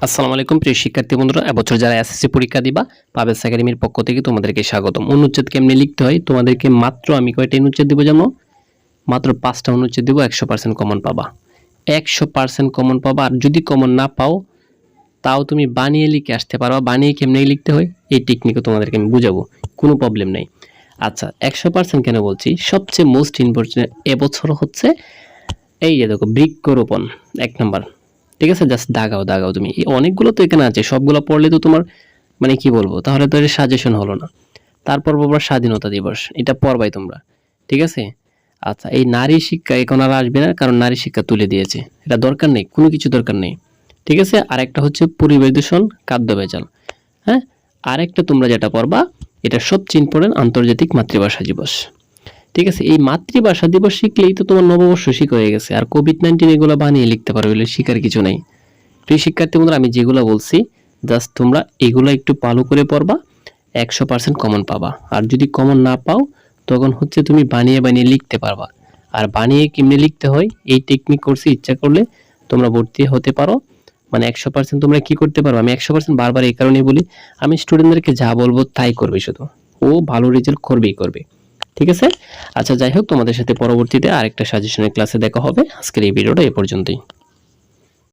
আসসালামু আলাইকুম প্রিয় শিক্ষার্থী বন্ধুরা, এবছর যারা এসএসসি পরীক্ষা দিবা পাবেলস একাডেমির পক্ষ থেকে তোমাদেরকে স্বাগতম। অনুচ্ছেদ কেমনে লিখতে হয় তোমাদেরকে মাত্র আমি কয়টা অনুচ্ছেদ দিব জানো? মাত্র 5টা অনুচ্ছেদ দিব, 100% কমন পাবা। 100% কমন পাবা। আর যদি কমন না পাও তাও তুমি বানিয়ে লিখে আসতে পারবা। বানিয়ে কেমনে লিখতে হয় এই টেকনিকও তোমাদেরকে আমি বুঝাবো, কোনো প্রবলেম নেই। আচ্ছা, 100% কেন বলছি? সবচেয়ে মোস্ট ইম্পর্টেন্ট এবছর হচ্ছে এই যে দেখো বৃক্ষরোপণ 1 নাম্বার। ঠিক আছে, জাস্ট দাগাও তুমি। অনেকগুলো তো এখানে আছে, সবগুলো পড়লে তো তোমার মানে কি বলবো, তাহলে তো এর সাজেশন হলো না। তারপর বাবা স্বাধীনতা দিবস, এটা পড়বাই তোমরা। ঠিক আছে। আচ্ছা, এই নারী শিক্ষা এখন আর আসবে না, কারণ নারী শিক্ষা তুলে দিয়েছে, এটা দরকার নেই, কোনো কিছু দরকার নেই। ঠিক আছে। আর একটা হচ্ছে পরিবেশ দূষণ, খাদ্য ভেজাল। হ্যাঁ, আর একটা তোমরা যেটা পড়বা, এটা সবচেয়ে ইম্পর্টেন্ট, আন্তর্জাতিক মাতৃভাষা দিবস। ঠিক আছে, এই মাতৃভাষা দিবস শিখলেই তো তোমার নববর্ষ শিখ হয়ে গেছে। আর কোভিড-19 এগুলো বানিয়ে লিখতে পারবে, বলে শিখার কিছু নেই। প্রিয় শিক্ষার্থী বন্ধুরা, আমি যেগুলো বলছি জাস্ট তোমরা এগুলো একটু ভালো করে পড়বা, 100% কমন পাবা। আর যদি কমন না পাও তখন হচ্ছে তুমি বানিয়ে লিখতে পারবা। আর বানিয়ে কেমনে লিখতে হয় এই টেকনিক কোর্সে ইচ্ছা করলে তোমরা ভর্তি হতে পারো। মানে 100% তোমরা কি করতে পারো, আমি 100% বারবার এই কারণেই বলি, আমি স্টুডেন্টদেরকে যা বলবো তাই করবে, শুধু ও ভালো রেজাল্ট করবে। ঠিক আছে। আচ্ছা, যাই হোক, তোমাদের সাথে পরবর্তীতে আরেকটা সাজেশনের ক্লাসে দেখা হবে। আজকের এই ভিডিওটা এ পর্যন্তই।